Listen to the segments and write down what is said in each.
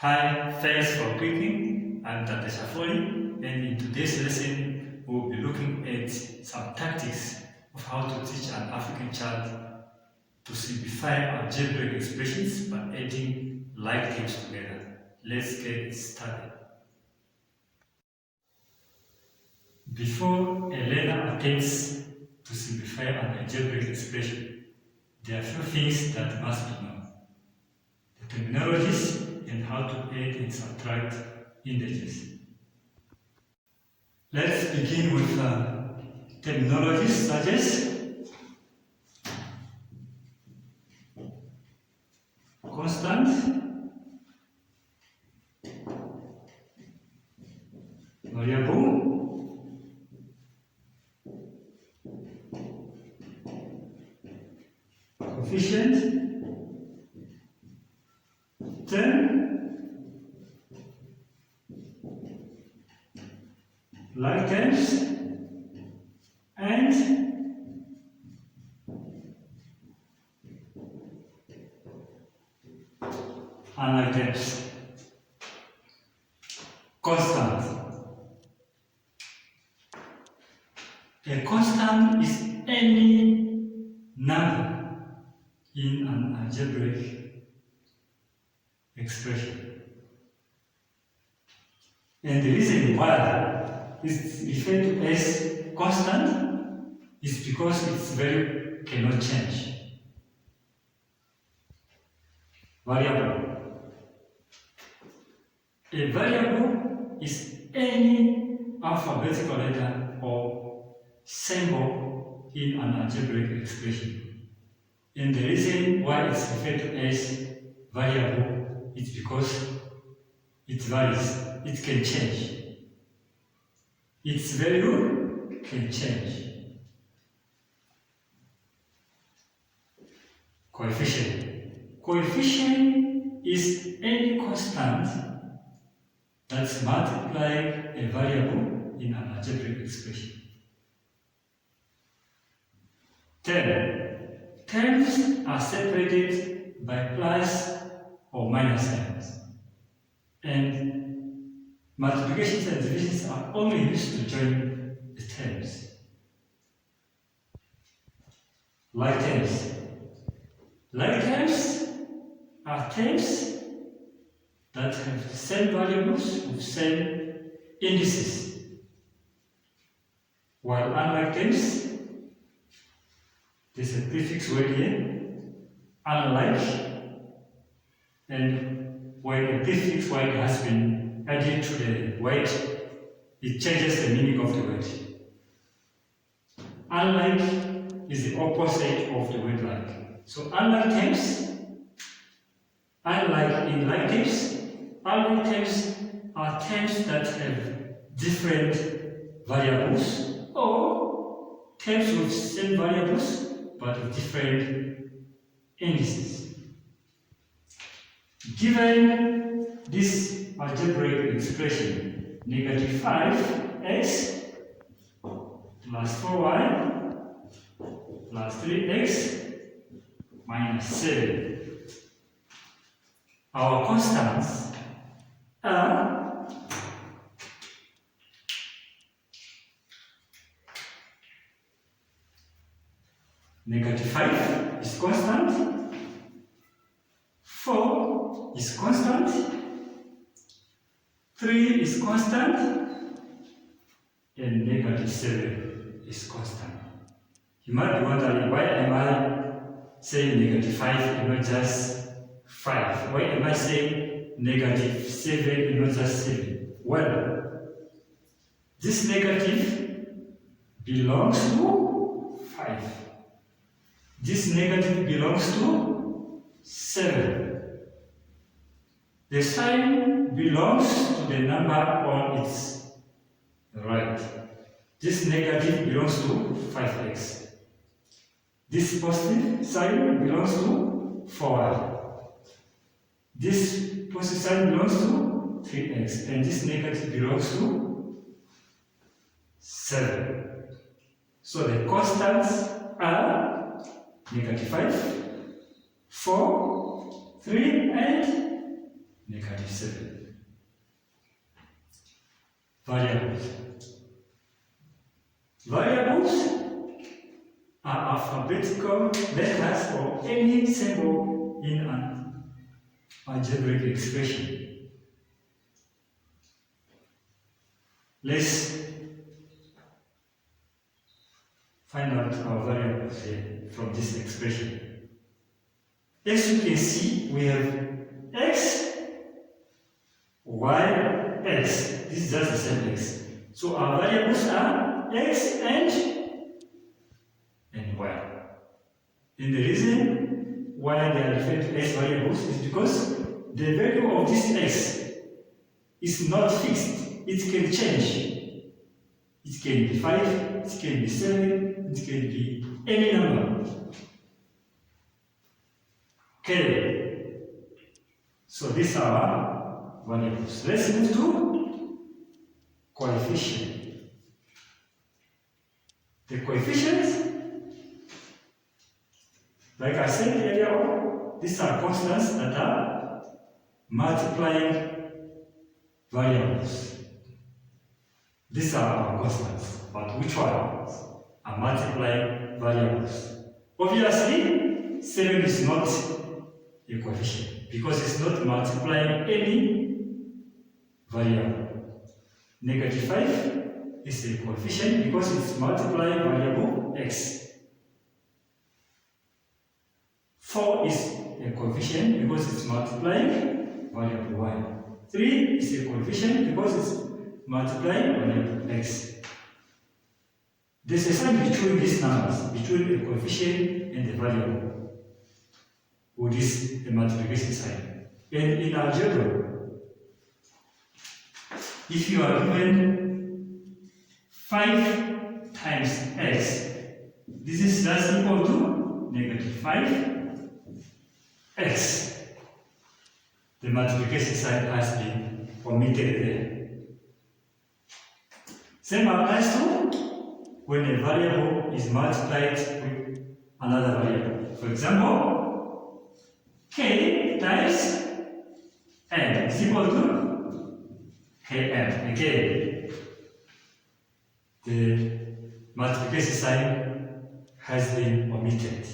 Hi, thanks for clicking. I'm Dr. Shafoli, and in today's lesson, we'll be looking at some tactics of how to teach an African child to simplify algebraic expressions by adding like terms together. Let's get started. Before a learner attempts to simplify an algebraic expression, there are a few things that must be known. The terminologies and how to add and subtract integers. Let's begin with terminologies such as constant, variable, coefficient, term, like terms, and unlike terms. Constant. A constant is any number in an algebraic expression. And the reason why it's referred to as constant is because its value cannot change. Variable. A variable is any alphabetical letter or symbol in an algebraic expression. And the reason why it's referred to as variable is because it varies, it can change. Its value can change. Coefficient. Coefficient is any constant that's multiplied a variable in an algebraic expression. Term. Terms are separated by plus or minus signs, and multiplications and divisions are only used to join the terms. Like terms. Like terms are terms that have the same variables with same indices, while unlike terms, there's a prefix word here, unlike, and when a prefix word has been added to the word, it changes the meaning of the word. Unlike is the opposite of the word like. So unlike terms, unlike in like terms, unlike terms are terms that have different variables or terms with same variables but with different indices. Given this algebraic expression, negative 5x plus 4y plus 3x minus 7. Our constants are negative 5 is constant, 4 is constant, 3 is constant, and negative 7 is constant. You might be wondering, why am I saying negative 5 and not just 5? Why am I saying negative 7 and not just 7? Well, this negative belongs to 5. This negative belongs to 7. The sign belongs to the number on its right. This negative belongs to 5x. This positive sign belongs to 4y. This positive sign belongs to 3x. And this negative belongs to 7. So the constants are negative 5, 4, 3, and negative 7. Variables. Variables are alphabetical letters or any symbol in an algebraic expression. Let's find out our variables here from this expression. As you can see, we have x, y, x. This is just the same x. So our variables are x and y. And the reason why they are referred to as variables is because the value of this x is not fixed. It can change. It can be 5, it can be 7, it can be any number. Okay. So these are our variables. Let's move to coefficient. The coefficients, like I said earlier on, these are constants that are multiplying variables. These are our constants, but which ones are multiplying variables? Obviously, 7 is not a coefficient because it's not multiplying any variable. Negative 5 is a coefficient because it's multiplying variable x. 4 is a coefficient because it's multiplying variable y. 3 is a coefficient because it's multiplying variable x. There's a sign between these numbers, between the coefficient and the variable, which is a multiplication sign. And in algebra, if you are given 5 times x, this is just equal to negative 5x. The multiplication sign has been omitted there. Same applies to when a variable is multiplied with another variable. For example, k times n is equal to kn. Again, the multiplication sign has been omitted.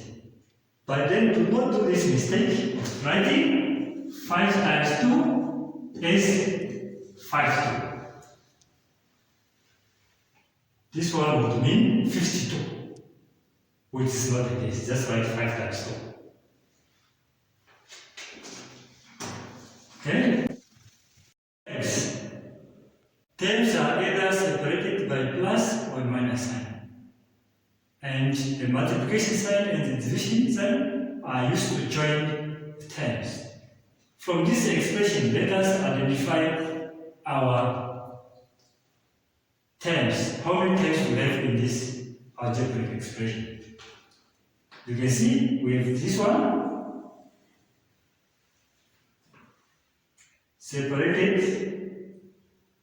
But then do not do this mistake of writing 5 times 2 is 5 2. This one would mean 52, which is not the case. Just write 5 times 2. Okay? Terms are either separated by plus or minus sign. And the multiplication sign and the division sign are used to join terms. From this expression, let us identify our terms. How many terms we have in this algebraic expression? You can see we have this one separated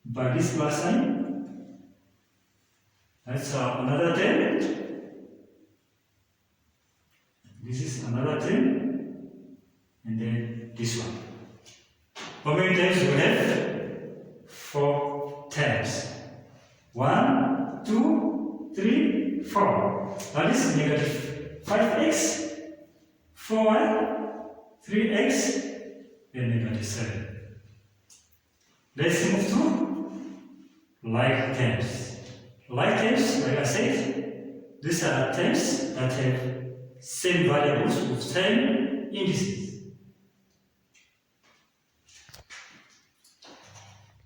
by this plus sign. That's another term. This is another term. And then this one. How many terms we have? 4 terms. 1, 2, 3, 4. That is negative 5x, 4y, 3x, and negative 7. Let's move to like terms. Like terms, like I said, these are terms that have same variables with same indices.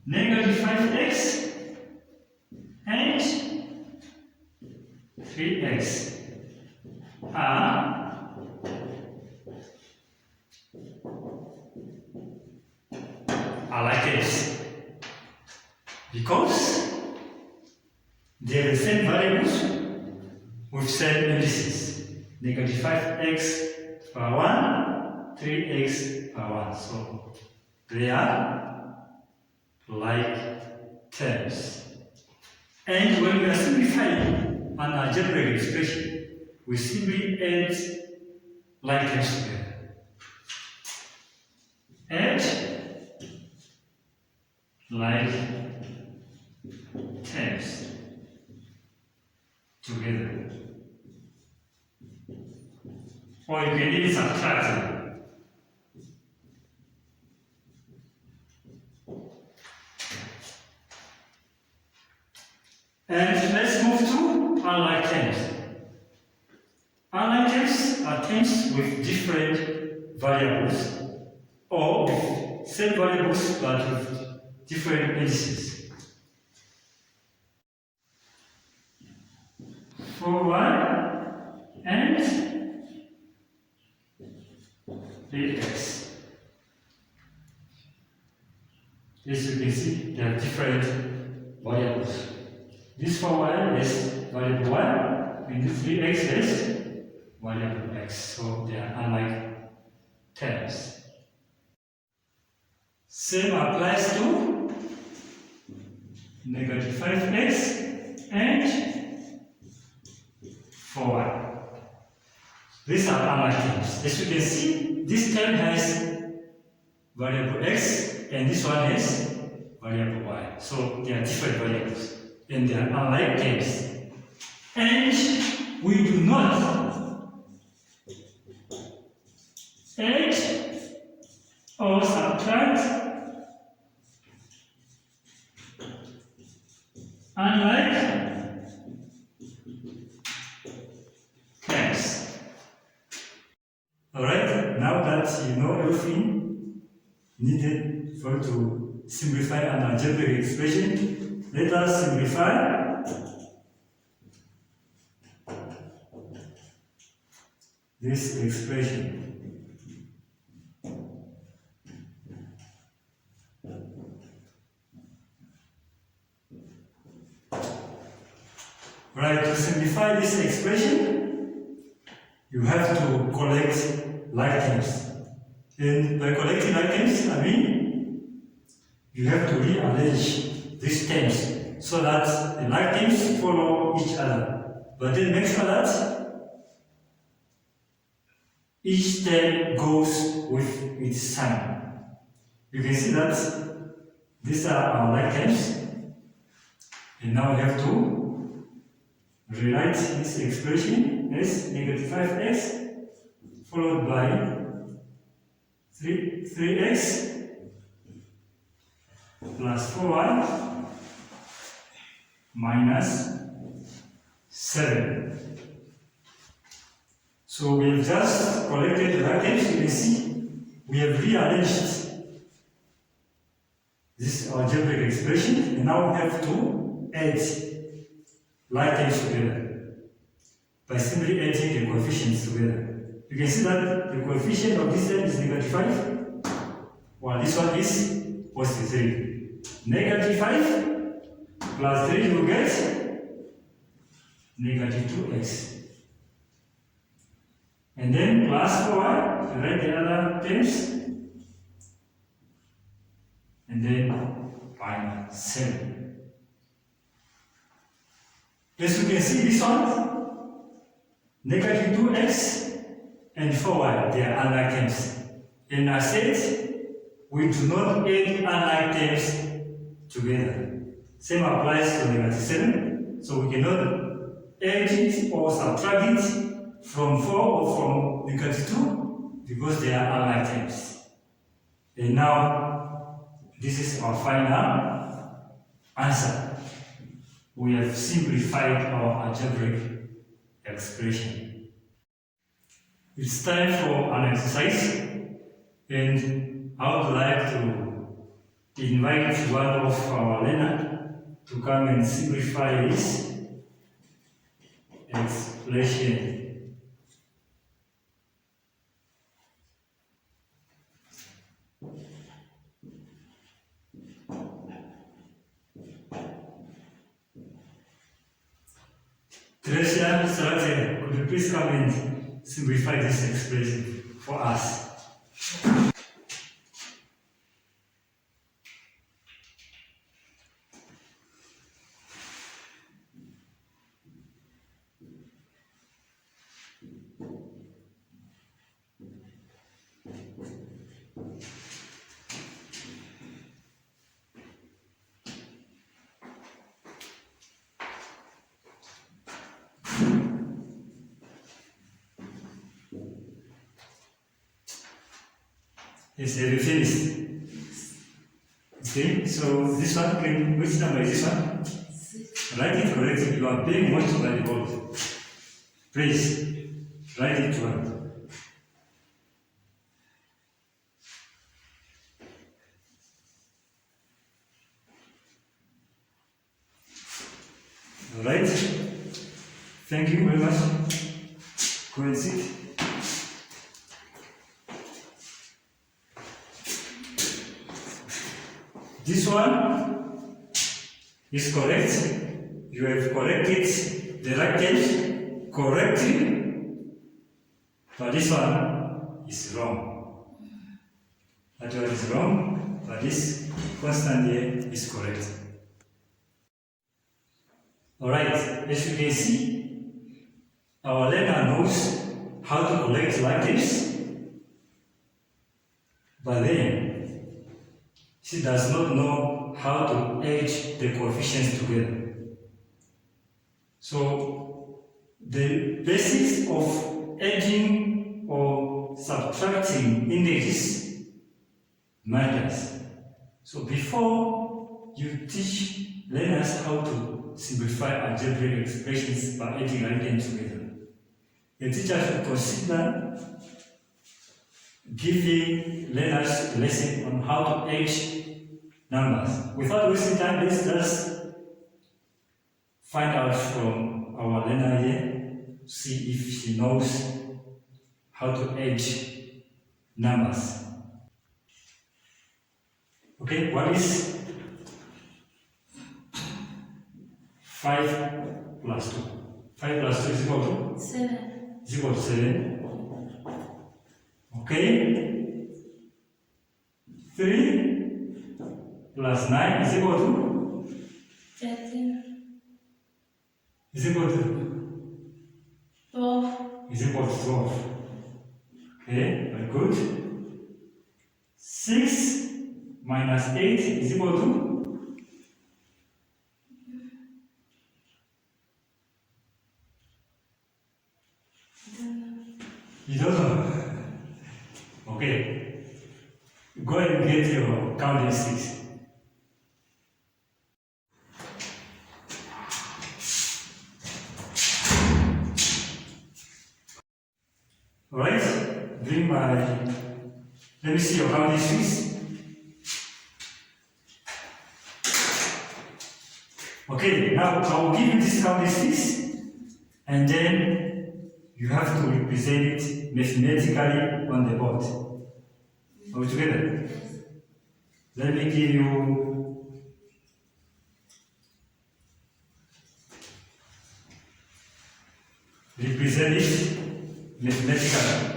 Negative 5x and 3x are like this because they are the same variables with same indices. Negative 5x power 1, 3x power 1. So they are like terms. And when we are simplifying an algebraic expression, we simply add like terms together. Add like terms together. Or you can even subtract them. And let's move to unlike terms. Unlike terms are terms with different variables or with same variables but with different indices. For y and 8x. As you can see, they are different variables. This for y is variable y, and this 3x is variable x. So they are unlike terms. Same applies to negative 5x and 4y. These are unlike terms. As you can see, this term has variable x and this one has variable y. So they are different variables and they are unlike terms. And we do not add or subtract unlike terms. Alright, now that you know everything needed for you to simplify an algebraic expression, let us simplify this expression. Right, to simplify this expression, you have to collect like terms. And by collecting like terms, I mean you have to rearrange these terms so that the like terms follow each other. But then make sure that each term goes with its sign. You can see that these are our like terms. And now we have to rewrite this expression as negative 5x followed by 3x plus 4y minus 7. So we have just collected the like terms. You can see we have rearranged this algebraic expression and now we have to add like terms together by simply adding the coefficients together. You can see that the coefficient of this term is negative 5, while this one is positive 3. Negative 5 plus 3 you get negative 2x. And then plus 4y, you write the other terms, and then minus 7. As you can see, this one, negative 2x and 4y, they are unlike terms. And I said, we do not add unlike terms together. Same applies to negative 7, so we cannot add it or subtract it from 4 or from negative 2 because they are unlike terms. And now, this is our final answer. We have simplified our algebraic expression. It's time for an exercise, and I would like to invite one of our learners to come and simplify this expression. Teresa, Sarate, could you please come and simplify this expression for us? Yes, have you finished? Okay, so this one, which number is this one? 6. Write it correctly. You are being watched by the board. Please, write it well. Alright, thank you very much. Go and sit. This one is correct. You have corrected the rectangle correctly, but this one is wrong. That one is wrong, but this constant here is correct. Alright, as you can see, our learner knows how to collect like this, but then she does not know how to add the coefficients together. So the basics of adding or subtracting integers matters. So before you teach learners how to simplify algebraic expressions by adding and adding together, the teacher should consider giving learners a lesson on how to add numbers. Without wasting time, let's just find out from our learner here, see if she knows how to add numbers. Okay, what is 5 plus 2? 5 plus 2 is equal to? 7. Is equal to 7. Okay. 3 plus 9 is equal to? 13. Is equal to? 12. Is equal to 12. Okay, very good. 6 minus 8 is equal to? You don't know? Okay. Go and get your counting sticks. Alright, bring my, let me see your counting sticks. Okay, now I will give you this counting sticks, and then you have to represent it mathematically on the board. Are we together? Let me give you represent it mathematically.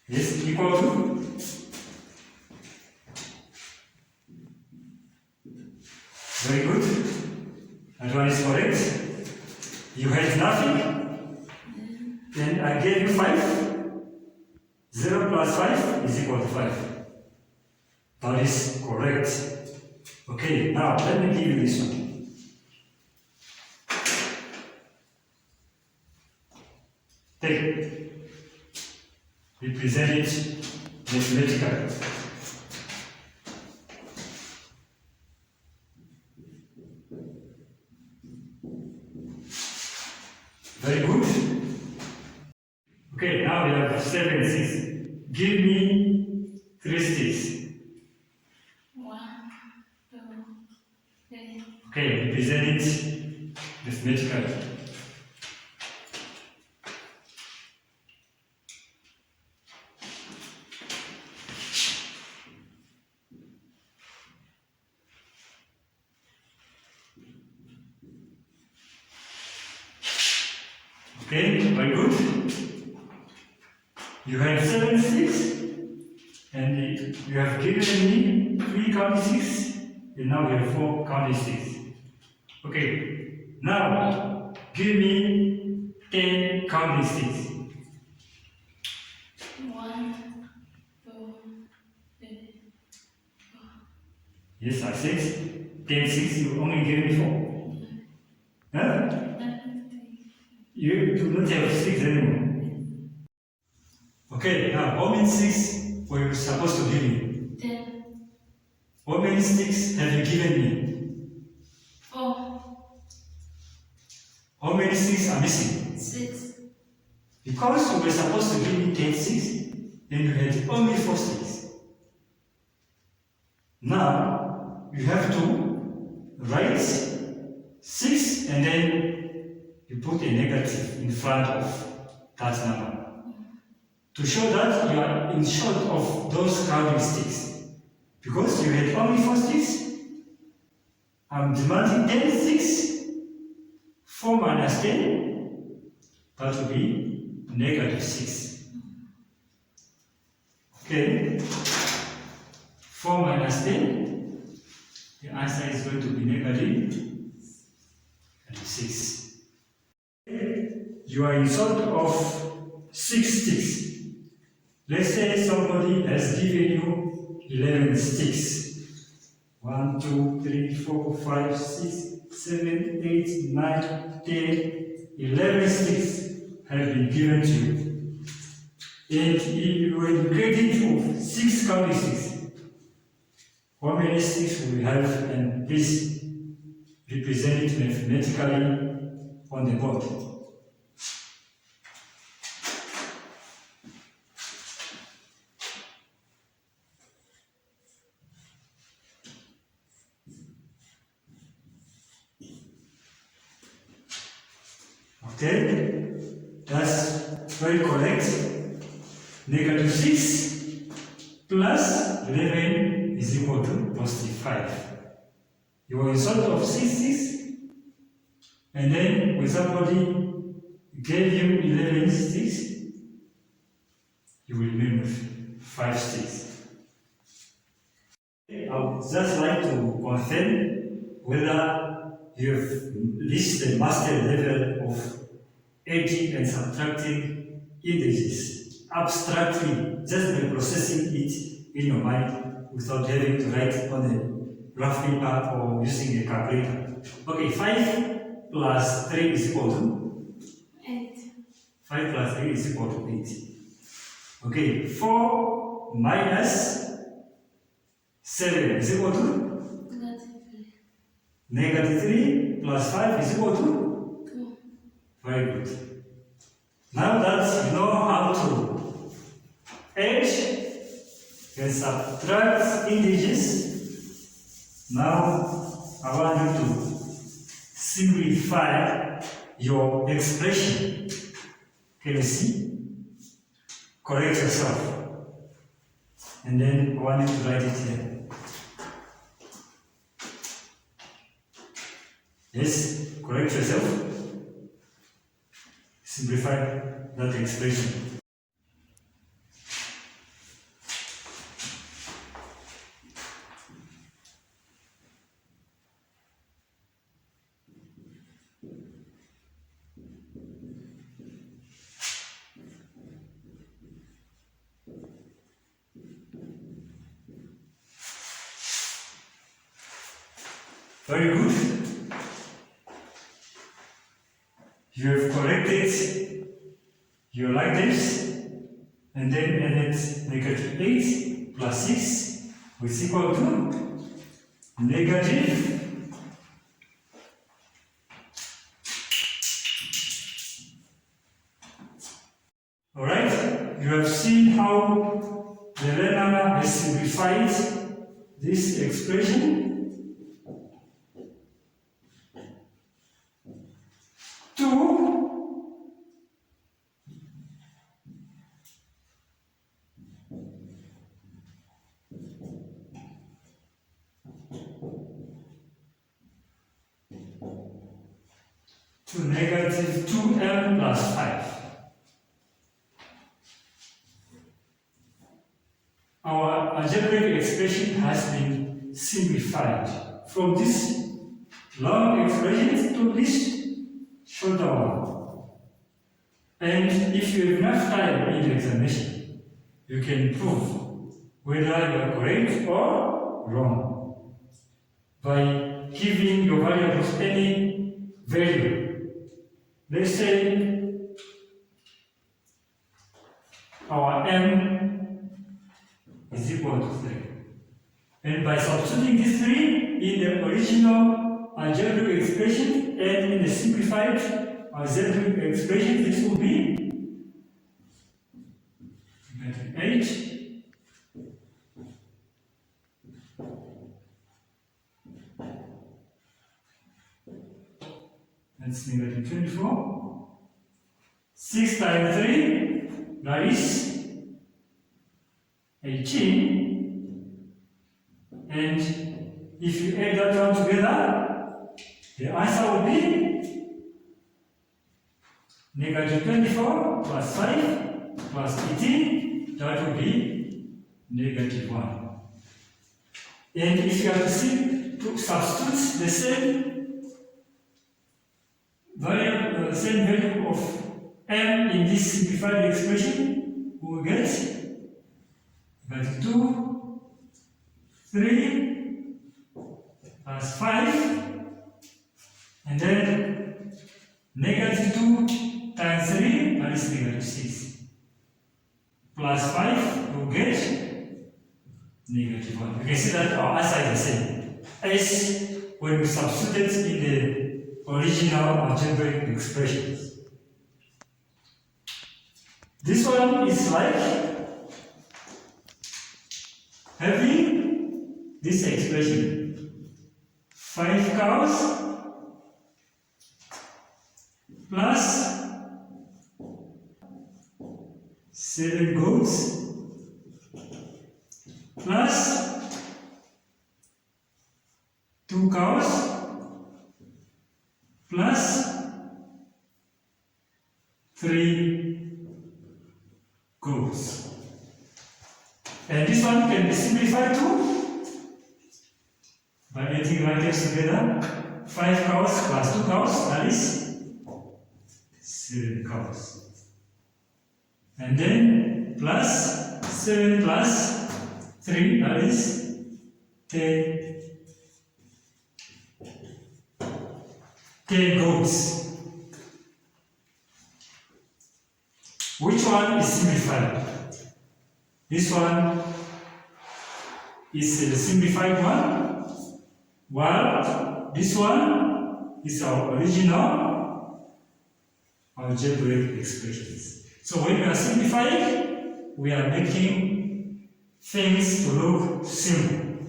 Yes, equal to? Very good. That one is correct. You had nothing. Then I gave you 5. 0 plus 5 is equal to 5. That is correct. Okay, now let me give you this one. Take it. Represent it mathematically. Very good. Okay, now we have 7 and 6. Give me 3 sticks. 1, 2, 3. Okay, represent it mathematically. Okay, very good. You have 7 sticks, and you have given me 3 counting sticks, and now we have 4 counting sticks. Okay, now give me 10 counting sticks. 1, 2, 3, 4. Yes, I said 10 6, you only give me 4. Huh? You do not have 6 anymore. Okay, now how many 6 were you supposed to give me? 10. How many 6 have you given me? 4. How many 6 are missing? 6. Because you were supposed to give me 10 6, then you had only 4 6. Now, you have to write 6 and then you put a negative in front of that number to show that you are in short of those counting sticks. Because you had only 4 sticks, I'm demanding 10 6, 4 minus 10, that will be negative 6. Okay, 4 minus 10, the answer is going to be negative 6. You are in sort of 6 sticks. Let's say somebody has given you 11 sticks. 1, 2, 3, 4, 5, 6, 7, 8, 9, 10, 11 sticks have been given to you. And you are in grading of 6 counting sticks. How many sticks will you have, and please represent it mathematically on the board. Okay, that's very correct. Negative 6 plus 11 is equal to positive 5. You are in sort of 6 6, and then when somebody gave you 11 sticks, you will remove 5 sticks. I would just like to confirm whether you have reached the master level of adding and subtracting integers abstractly, just by processing it in your mind without having to write it on a graph paper or using a calculator. Okay, 5 plus 3 is equal to 8. 5 plus 3 is equal to 8. Okay, 4 minus 7 is equal to negative 3 plus 5 is equal to 2. Very good. Now that you know how to add and subtract integers, now I want you to simplify your expression. Can you see? Correct yourself. And then I want you to write it here. Yes, correct yourself. Simplify that expression. Very good. You have corrected your likeliness and then added negative 8 plus 6, which is equal to negative 'Alright, you have seen how the learner has simplified this expression to negative 2m plus 5. Our algebraic expression has been simplified from this long expression to this shorter one. And if you have enough time in the examination, you can prove whether you are correct or wrong by giving your variables any value. Let's say our m is equal to 3. And by substituting this 3 in the original algebraic expression and in the simplified algebraic expression, this will be 8. That's negative 24. 6 times 3, that is 18. And if you add that one together, the answer will be negative 24 plus 5 plus 18, that will be negative 1. And if you have to substitute the same value of m in this simplified expression, we will get 2, 3 plus 5, and then negative 2 times 3, that is negative 6, plus 5, we will get negative 1. You can see that our answer is the same as when we substitute in the original algebraic expressions. This one is like having this expression: 5 cows plus 7 goats plus 2 cows plus 3 goats. And this one can be simplified too by adding brackets together. 5 cows plus 2 cows, that is 7 cows. And then plus 7 plus 3, that is 10 goats. Which one is simplified? This one is the simplified one, while this one is our original algebraic expressions. So when we are simplifying, we are making things to look simple.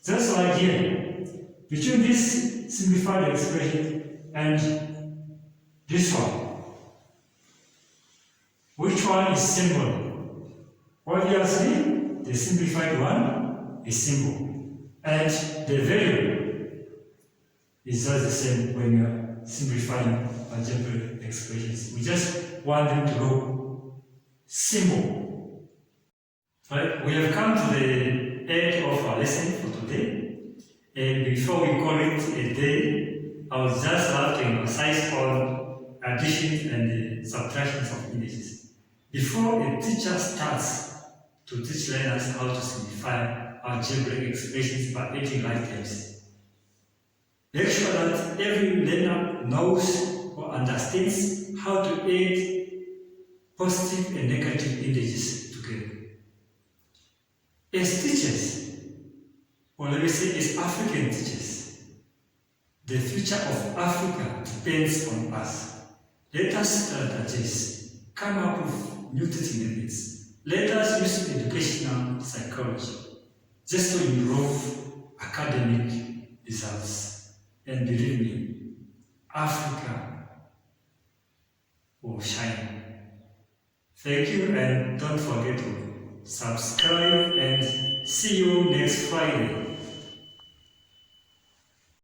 Just like here, between this simplified expression and this one, which one is simple? Obviously, the simplified one is simple, and the value is just the same when you are simplifying algebraic expressions. We just want them to look simple. Right? We have come to the end of our lesson for today, and before we call it a day, I would just like to emphasize on additions and the subtractions of images. Before a teacher starts to teach learners how to simplify algebraic expressions by adding like terms, make sure that every learner knows or understands how to add positive and negative integers together. As teachers, or let me say as African teachers, the future of Africa depends on us. Let us strategize, come up with new teaching methods. Let us use educational psychology just to improve academic results. And believe me, Africa will shine. Thank you, and don't forget to subscribe, and see you next Friday.